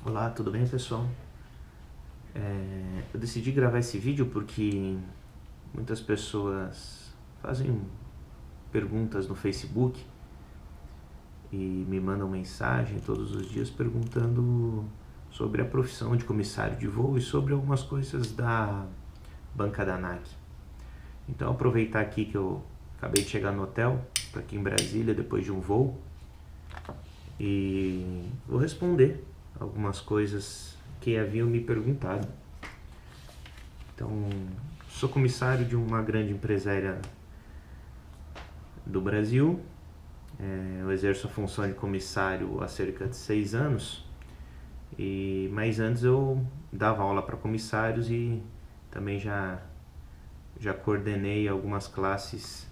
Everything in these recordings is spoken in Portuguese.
Olá, tudo bem, pessoal? Eu decidi gravar esse vídeo porque muitas pessoas fazem perguntas no Facebook e me mandam mensagem todos os dias perguntando sobre a profissão de comissário de voo e sobre algumas coisas da banca da ANAC. Então, aproveitar aqui que eu acabei de chegar no hotel, estou aqui em Brasília depois de um voo, e vou responder algumas coisas que haviam me perguntado. Então, sou comissário de uma grande empresa aérea do Brasil. Eu exerço a função de comissário há cerca de 6 anos, mas antes eu dava aula para comissários e também já coordenei algumas classes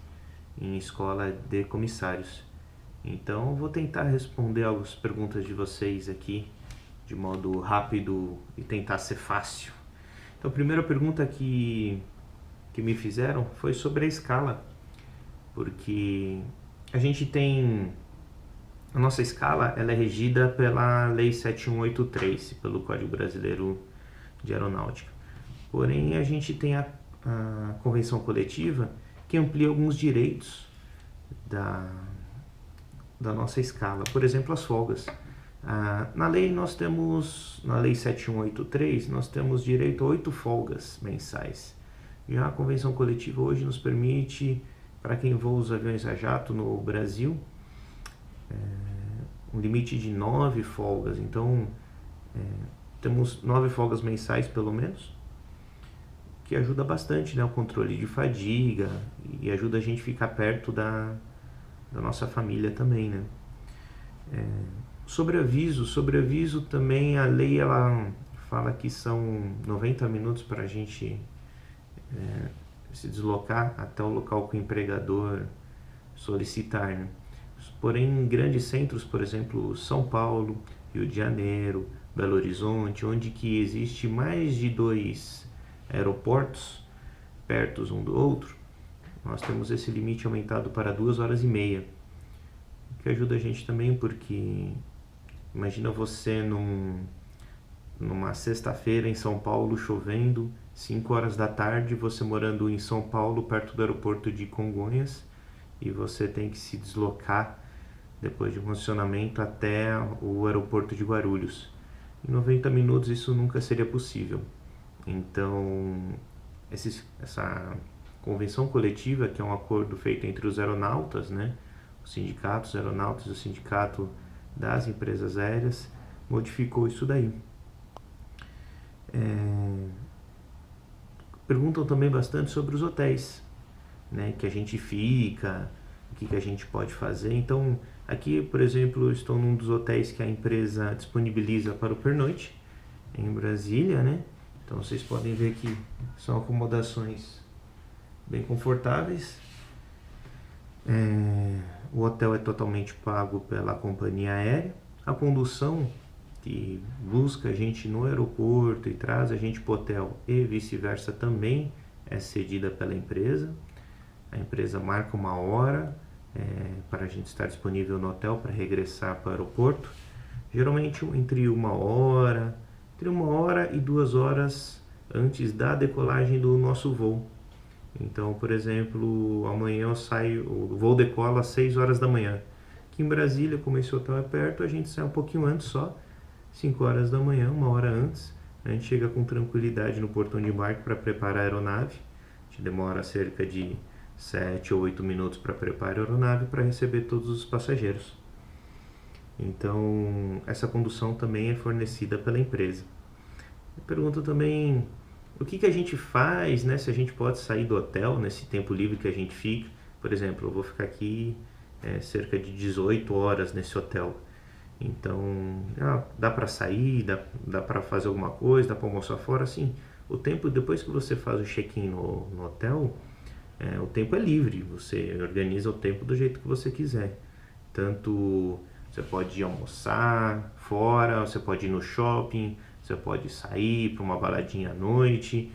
em escola de comissários. Então, eu vou tentar responder algumas perguntas de vocês aqui de modo rápido e tentar ser fácil. Então, a primeira pergunta que me fizeram foi sobre a escala, porque a gente tem... A nossa escala ela é regida pela Lei 7183, pelo Código Brasileiro de Aeronáutica. Porém, a gente tem a convenção coletiva que amplia alguns direitos da nossa escala. Por exemplo, as folgas. Na lei na Lei 7183, nós temos direito a 8 folgas mensais. Já a convenção coletiva hoje nos permite, para quem voa os aviões a jato no Brasil, um limite de 9 folgas. Então, temos 9 folgas mensais, pelo menos, que ajuda bastante, né, o controle de fadiga e ajuda a gente a ficar perto da nossa família também, né? Sobre aviso também a lei ela fala que são 90 minutos para a gente se deslocar até o local que o empregador solicitar, né? Porém, em grandes centros, por exemplo, São Paulo, Rio de Janeiro, Belo Horizonte, onde que existe mais de 2 aeroportos perto um do outro, nós temos esse limite aumentado para 2 horas e meia, que ajuda a gente também, porque imagina você numa sexta-feira em São Paulo, chovendo, 5 horas da tarde, você morando em São Paulo, perto do aeroporto de Congonhas, e você tem que se deslocar depois de um funcionamento até o aeroporto de Guarulhos. Em 90 minutos isso nunca seria possível. Então, essa convenção coletiva, que é um acordo feito entre os aeronautas, né, os sindicatos aeronautas e o sindicato das empresas aéreas, modificou isso daí. Perguntam também bastante sobre os hotéis, né, que a gente fica, o que a gente pode fazer. Então, aqui, por exemplo, eu estou num dos hotéis que a empresa disponibiliza para o pernoite, em Brasília, né? Então, vocês podem ver que são acomodações bem confortáveis. O hotel é totalmente pago pela companhia aérea. A condução que busca a gente no aeroporto e traz a gente para o hotel e vice-versa também é cedida pela empresa. A empresa marca uma hora para a gente estar disponível no hotel para regressar para o aeroporto. Geralmente entre uma hora e 2 horas antes da decolagem do nosso voo. Então, por exemplo, amanhã o voo decola às 6 horas da manhã. Aqui em Brasília, como esse hotel é perto, a gente sai um pouquinho antes só, 5 horas da manhã, uma hora antes. A gente chega com tranquilidade no portão de embarque para preparar a aeronave. A gente demora cerca de 7 ou 8 minutos para preparar a aeronave para receber todos os passageiros. Então, essa condução também é fornecida pela empresa. Pergunta também o que a gente faz, né, se a gente pode sair do hotel nesse tempo livre que a gente fica. Por exemplo, eu vou ficar aqui cerca de 18 horas nesse hotel. Então, dá para sair, dá para fazer alguma coisa, dá para almoçar fora, assim. O tempo, depois que você faz o check-in no hotel, o tempo é livre, você organiza o tempo do jeito que você quiser. Tanto você pode ir almoçar fora, você pode ir no shopping, você pode sair para uma baladinha à noite.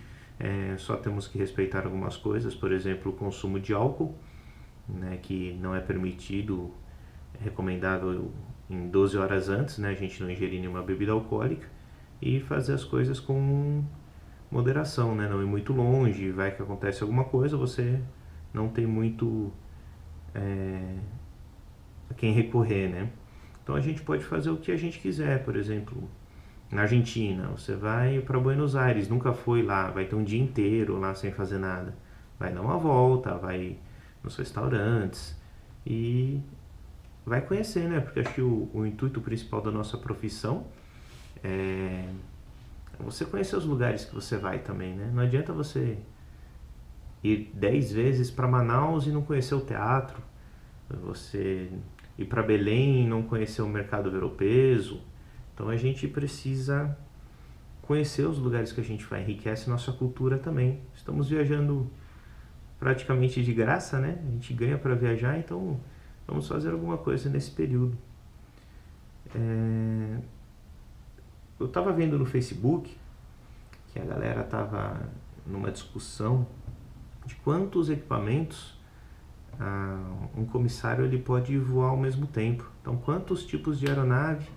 Só temos que respeitar algumas coisas, por exemplo, o consumo de álcool, né, que não é permitido, é recomendável em 12 horas antes, né? A gente não ingerir nenhuma bebida alcoólica e fazer as coisas com moderação, né? Não ir muito longe, vai que acontece alguma coisa, você não tem muito a quem recorrer, né? Então a gente pode fazer o que a gente quiser, por exemplo, na Argentina, você vai para Buenos Aires, nunca foi lá, vai ter um dia inteiro lá sem fazer nada. Vai dar uma volta, vai nos restaurantes e vai conhecer, né? Porque acho que o intuito principal da nossa profissão é você conhecer os lugares que você vai também, né? Não adianta você ir 10 vezes para Manaus e não conhecer o teatro, você ir para Belém e não conhecer o mercado Ver-o-Peso. Então a gente precisa conhecer os lugares que a gente vai, enriquece nossa cultura também. Estamos viajando praticamente de graça, né? A gente ganha para viajar, então vamos fazer alguma coisa nesse período. Eu estava vendo no Facebook que a galera estava numa discussão de quantos equipamentos um comissário ele pode voar ao mesmo tempo. Então, quantos tipos de aeronave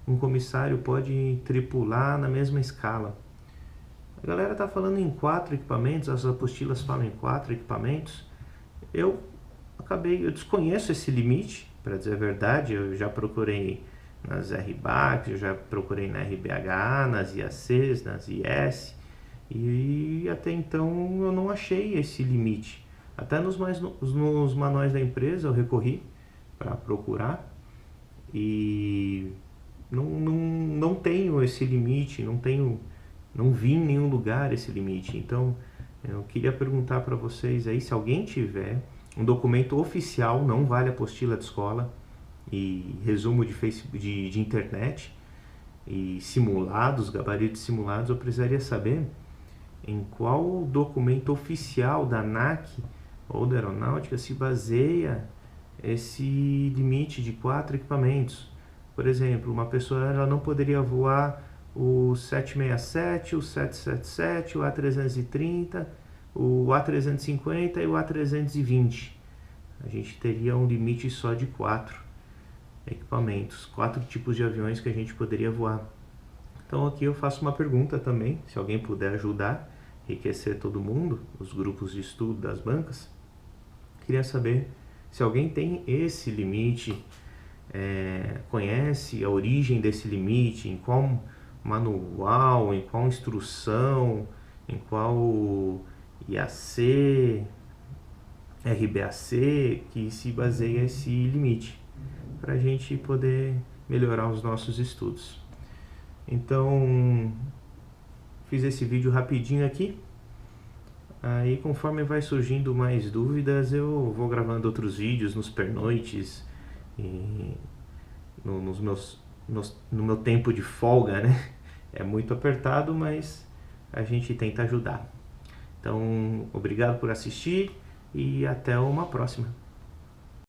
um comissário pode tripular na mesma escala? A galera está falando em 4 equipamentos, as apostilas falam em 4 equipamentos. Eu desconheço esse limite, para dizer a verdade. Eu já procurei nas RBAC, eu já procurei na RBH, nas IACs, nas IS, e até então eu não achei esse limite. Até nos manuais da empresa eu recorri para procurar e não tenho esse limite, não vi em nenhum lugar esse limite. Então eu queria perguntar para vocês aí, se alguém tiver um documento oficial, não vale apostila de escola e resumo de internet e simulados, gabaritos simulados, eu precisaria saber em qual documento oficial da ANAC ou da aeronáutica se baseia esse limite de 4 equipamentos. Por exemplo, uma pessoa ela não poderia voar o 767, o 777, o A330, o A350 e o A320. A gente teria um limite só de 4 equipamentos, 4 tipos de aviões que a gente poderia voar. Então aqui eu faço uma pergunta também, se alguém puder ajudar, enriquecer todo mundo, os grupos de estudo das bancas. Queria saber se alguém tem esse limite, conhece a origem desse limite, em qual manual, em qual instrução, em qual IAC, RBAC que se baseia esse limite, para a gente poder melhorar os nossos estudos. Então, fiz esse vídeo rapidinho aqui. Aí, conforme vai surgindo mais dúvidas, eu vou gravando outros vídeos nos pernoites e no meu tempo de folga, né? É muito apertado, mas a gente tenta ajudar. Então, obrigado por assistir e até uma próxima.